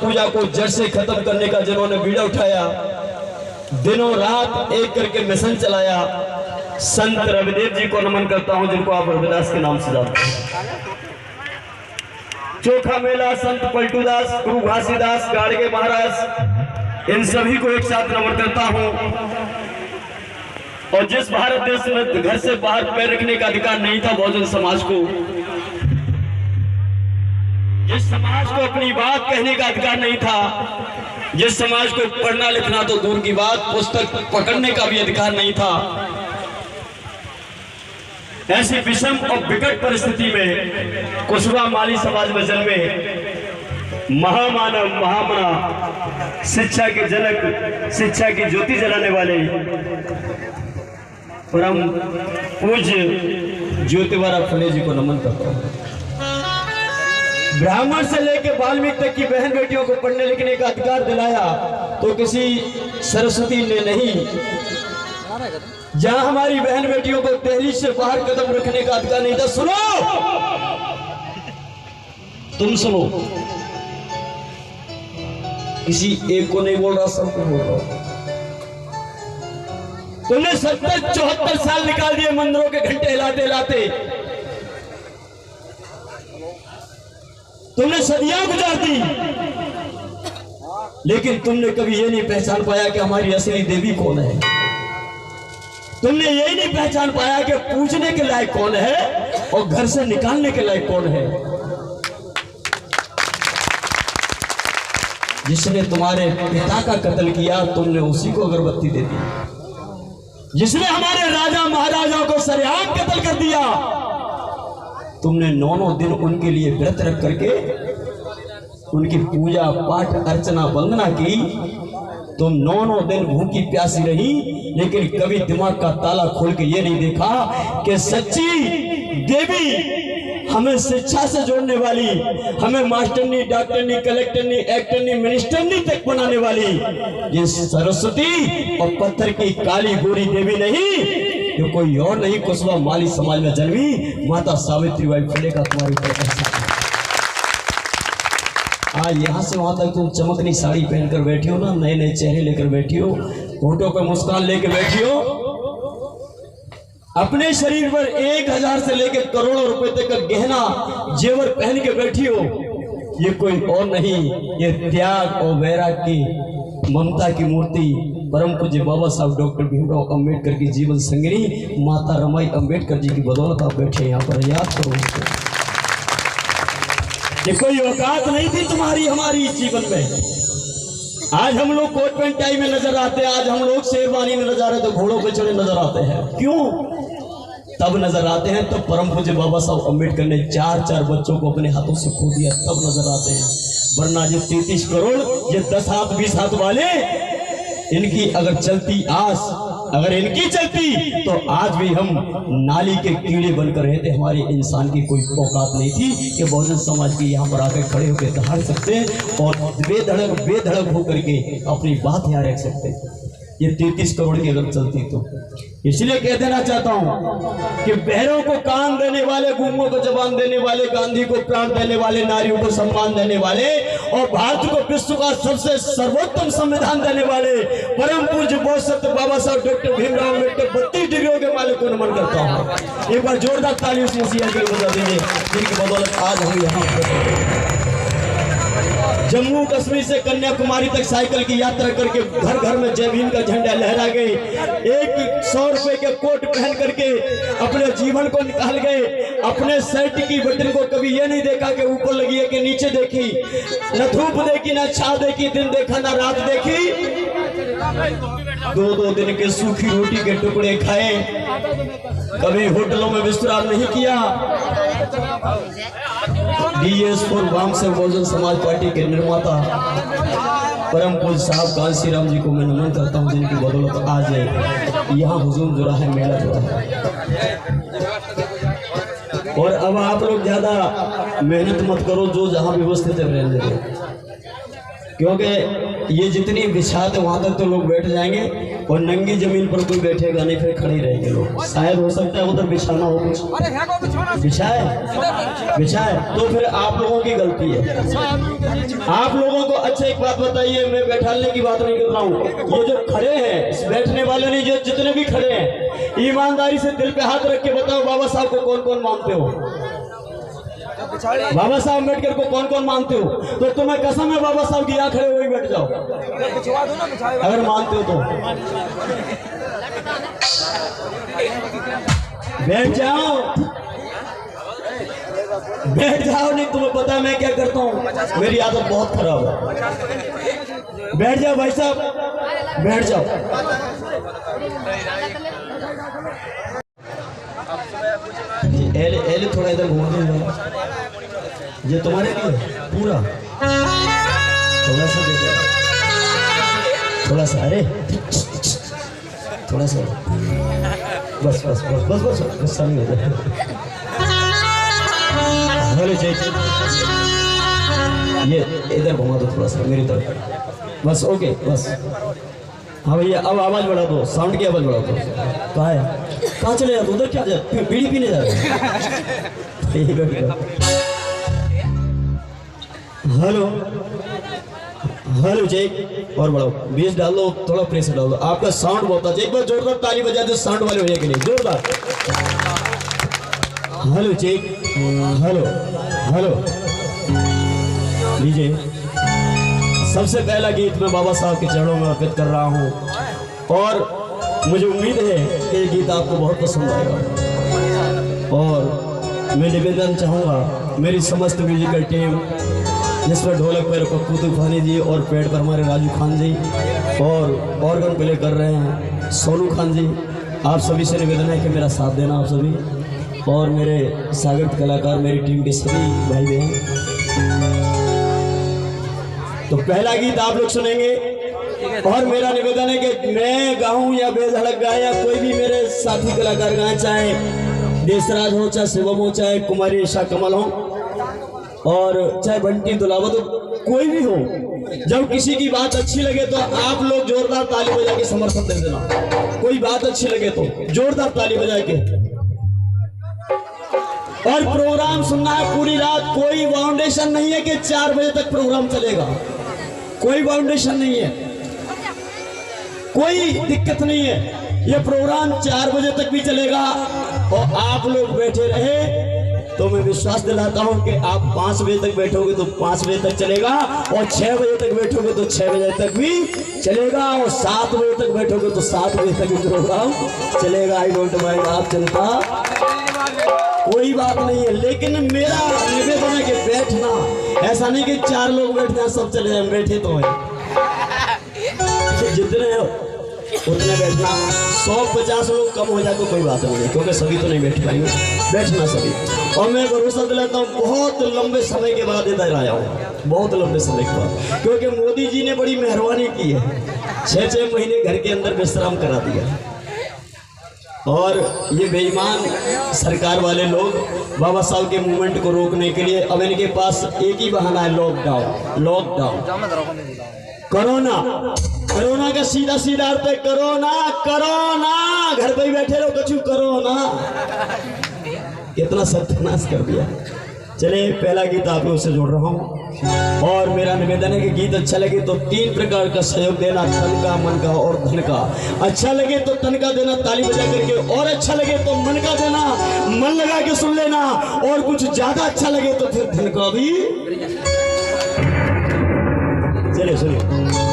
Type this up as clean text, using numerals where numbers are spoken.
पूजा को जड़ से खत्म करने का जिन्होंने बीड़ा उठाया, दिनों रात एक करके मिशन चलाया, संत रविदेव जी को नमन करता हूं, जिनको आप रविदास के नाम से जानते हैं। चोखा मेला, संत पलटूदास, गुरु घासीदास, गाड़गे महाराज, इन सभी को एक साथ नमन करता हूं। और जिस भारत देश में घर से बाहर पैर रखने का अधिकार नहीं था बहुजन समाज को, जिस समाज को अपनी बात कहने का अधिकार नहीं था, जिस समाज को पढ़ना लिखना तो दूर की बात, पुस्तक पकड़ने का भी अधिकार नहीं था, ऐसी विषम और विकट परिस्थिति में कुशवा माली समाज में जन्मे महामानव, महामना, शिक्षा के जनक, शिक्षा की ज्योति जलाने वाले परम पूज्य ज्योतिबा फुले जी को नमन करता हूं। ब्राह्मण से लेकर वाल्मीकि तक की बहन बेटियों को पढ़ने लिखने का अधिकार दिलाया तो किसी सरस्वती ने नहीं। जहां हमारी बहन बेटियों को दहलीज से बाहर कदम रखने का अधिकार नहीं था। सुनो, तुम सुनो, किसी एक को नहीं बोल रहा, सबको बोल रहा हूं। तुमने 70-74 साल निकाल दिए मंदिरों के घंटे हिलाते हिलाते, तुमने सदियां गुजार दी, लेकिन तुमने कभी ये नहीं पहचान पाया कि हमारी असली देवी कौन है। तुमने यही नहीं पहचान पाया कि पूजने के लायक कौन है और घर से निकालने के लायक कौन है। जिसने तुम्हारे पिता का कत्ल किया, तुमने उसी को अगरबत्ती दे दी। जिसने हमारे राजा महाराजाओं को सरेआम कत्ल कर दिया, तुमने 9 दिन उनके लिए व्रत रख करके उनकी पूजा पाठ अर्चना वंदना की। तुम 9 दिन भूखी प्यासी रही, लेकिन कभी दिमाग का ताला खोल के ये नहीं देखा कि सच्ची देवी हमें शिक्षा से जोड़ने वाली, हमें मास्टरनी, डॉक्टरनी, कलेक्टरनी, एक्टरनी, मिनिस्टरनी तक बनाने वाली ये सरस्वती और पत्थर की काली गोरी देवी नहीं, ये कोई और नहीं, कुशवा माली समाज में जन्मी माता सावित्रीबाई फुले का तुम्हारे ऊपर। आज यहाँ से वहां तक तुम चमकनी साड़ी पहनकर बैठी हो ना, नए नए चेहरे लेकर बैठी हो, होठों पर मुस्कान लेकर बैठी हो, अपने शरीर पर 1000 से लेकर करोड़ों रुपए तक का गहना जेवर पहन के बैठी हो। ये कोई और नहीं, ये त्याग और वैराग की, ममता की मूर्ति परम पूज्य बाबा साहब डॉक्टर भीमराव अंबेडकर की जीवन संगिनी माता रमाई अंबेडकर जी की बदौलत आप बैठे यहाँ पर। याद करो उसको। ये कोई औकात नहीं थी तुम्हारी हमारी इस जीवन में। आज हम लोग कोट पैंट टाई में नजर आते हैं, आज हम लोग शेरवानी में नजर आते, तो घोड़ों पे चढ़े नजर आते हैं। क्यों तब नजर आते हैं? तो परम पूज्य बाबा साहब अंबेडकर ने 4 बच्चों को अपने हाथों से खो दिया, तब नजर आते हैं। वरना ये 33 करोड़, ये 10 हाथ 20 हाथ वाले, इनकी अगर चलती आस, अगर इनकी चलती तो आज भी हम नाली के कीड़े बनकर रहते। हमारी इंसान की कोई औकात नहीं थी कि बहुजन समाज की यहाँ पर आकर खड़े होकर दहाड़ सकते और बेधड़क होकर के अपनी बात यहाँ रख सकते। ये 33 करोड़ की अगर चलती तो। इसलिए कह देना चाहता हूं कि बहरों को कान देने वाले, गूंगों को जबान देने वाले, गांधी को प्राण देने वाले, नारियों को सम्मान देने वाले और भारत को विश्व का सबसे सर्वोत्तम संविधान देने वाले परम पूज्य बोसत्य बाबा साहब डॉक्टर भीमराव अम्बेडकर 32 डिग्रियों के मालिक को नमन करता हूं। एक बार जोरदार तालियों से बजा दीजिए, जिनकी बदौलत आज हम यहाँ जम्मू कश्मीर से कन्याकुमारी तक साइकिल की यात्रा करके घर घर में जय भीम का झंडा लहरा गए। 100 रुपए के कोट पहन करके अपने जीवन को निकाल गए। अपने शर्ट की बटन को कभी ये नहीं देखा कि ऊपर लगी है कि नीचे देखी, न धूप देखी, न छाव देखी, दिन देखा न रात देखी। 2-2 दिन के सूखी रोटी के टुकड़े खाए, कभी होटलों में विश्राम नहीं किया। DS4 वाम से बहुजन समाज पार्टी के निर्माता परम पूज्य साहब कांसी राम जी को मैं नमन करता हूं, जिनकी बदौलत आज यहाँ हुजूम जुड़ा है, मेला जुड़ा है। और अब आप लोग ज्यादा मेहनत मत करो, जो जहां व्यवस्थित है रहने दो। क्योंकि ये जितनी बिछात है वहां तक तो लोग बैठ जाएंगे और नंगी जमीन पर कोई बैठेगा नहीं, फिर खड़े रहेंगे लोग। शायद हो सकता है उधर बिछाना हो कुछ बिछाए तो फिर आप लोगों की गलती है। आप लोगों को अच्छा एक बात बताइए, मैं बैठाने की बात नहीं कर रहा हूँ, ये जो खड़े हैं बैठने वाले नहीं, जो जितने भी खड़े हैं ईमानदारी से दिल पे हाथ रख के बताओ बाबा साहब को कौन कौन मानते हो? बाबा साहब अम्बेडकर को कौन कौन मानते हो? तो तुम्हें कसम है बाबा साहब की यहाँ खड़े वही बैठ जाओ अगर मानते हो तो। बैठ जाओ बैठ जाओ, नहीं तुम्हें पता है मैं क्या करता हूँ, मेरी आदत बहुत खराब है। बैठ जाओ भाई साहब, बैठ जाओ। एले थोड़ा इधर घूम दो, ये तुम्हारे लिए पूरा थोड़ा सा दे दो, थोड़ा सा, अरे थोड़ा सा, बस बस बस बस बस गुस्सा नहीं हो जाए। ये इधर घुमा दो थोड़ा सा मेरी तरफ, बस ओके बस। हाँ भैया अब आवाज बढ़ा दो, साउंड की आवाज बढ़ा दो। कहाँ है, कहाँ चले जाते उधर, क्या जाए बीड़ी पीने जा रहे? हेलो हेलो चेक और बढ़ाओ, बेस डाल दो, थोड़ा प्रेशर डाल दो, आपका साउंड बहुत अच्छा। एक बार जोरदार ताली बजा दो साउंड वाले भैया के लिए, जोरदार। हेलो चेक, हेलो हेलो लीजिए। सबसे पहला गीत मैं बाबा साहब के चरणों में अर्पित कर रहा हूँ और मुझे उम्मीद है कि ये गीत आपको बहुत पसंद आएगा। और मैं निवेदन चाहूँगा मेरी समस्त म्यूजिकल टीम, जिस पर ढोलक पर पप्पू तूफानी जी और पेड़ पर हमारे राजू खान जी और ऑर्गन प्ले कर रहे हैं सोनू खान जी, आप सभी से निवेदन है कि मेरा साथ देना आप सभी, और मेरे सागर कलाकार मेरी टीम के सभी भाई बहन। तो पहला गीत आप लोग सुनेंगे और मेरा निवेदन है कि मैं गाऊं या बेधड़क गाए या कोई भी मेरे साथी कलाकार गाएं, चाहे देशराज हो, चाहे शिवम हो, चाहे कुमारी ईशा कमल हो और चाहे बंटी दुलावत हो, कोई भी हो, जब किसी की बात अच्छी लगे तो आप लोग जोरदार ताली बजा के समर्थन दे देना। कोई बात अच्छी लगे तो जोरदार ताली बजा के, और प्रोग्राम सुनना है पूरी रात। कोई बाउंडेशन नहीं है कि 4 बजे तक प्रोग्राम चलेगा, कोई बाउंडेशन नहीं है, कोई दिक्कत नहीं है। ये प्रोग्राम 4 बजे तक भी चलेगा और आप लोग बैठे रहे तो मैं विश्वास दिलाता हूं कि आप 5 बजे तक बैठोगे तो 5 बजे तक चलेगा और 6 बजे तक बैठोगे तो 6 बजे तक भी चलेगा और 7 बजे तक बैठोगे तो 7 बजे तक भी प्रोग्राम चलेगा। आई डोंट माइंड, आप जनता कोई बात नहीं है, लेकिन मेरा निवेदन है कि बैठना, ऐसा नहीं कि 4 लोग बैठते हैं सब चले जाए, बैठे तो है जितने उतने बैठना। 150 लोग कम हो जाए तो कोई बात नहीं, क्योंकि सभी तो नहीं बैठ पाएंगे, बैठना सभी। और मैं भरोसा दिलाता हूँ बहुत लंबे समय के बाद इधर आया हूँ, बहुत लंबे समय के बाद, क्योंकि मोदी जी ने बड़ी मेहरबानी की है, 6-6 महीने घर के अंदर विश्राम करा दिया। और ये बेईमान सरकार वाले लोग बाबा साहब के मूवमेंट को रोकने के लिए अब इनके पास एक ही बहाना है, लॉकडाउन। लॉकडाउन, कोरोना, कोरोना का सीधा सीधा अर्थ है कोरोना, कोरोना, घर पे ही बैठे रहो, कछु कोरोना, कितना सत्यानाश कर दिया। चले पहला गीत आप लोगों से जोड़ रहा हूँ और मेरा निवेदन है कि गीत अच्छा लगे तो 3 प्रकार का सहयोग देना, तन का, मन का और धन का। अच्छा लगे तो तन का देना ताली बजा करके, और अच्छा लगे तो मन का देना, मन लगा के सुन लेना, और कुछ ज्यादा अच्छा लगे तो फिर धन का भी। चलिए सुनिए।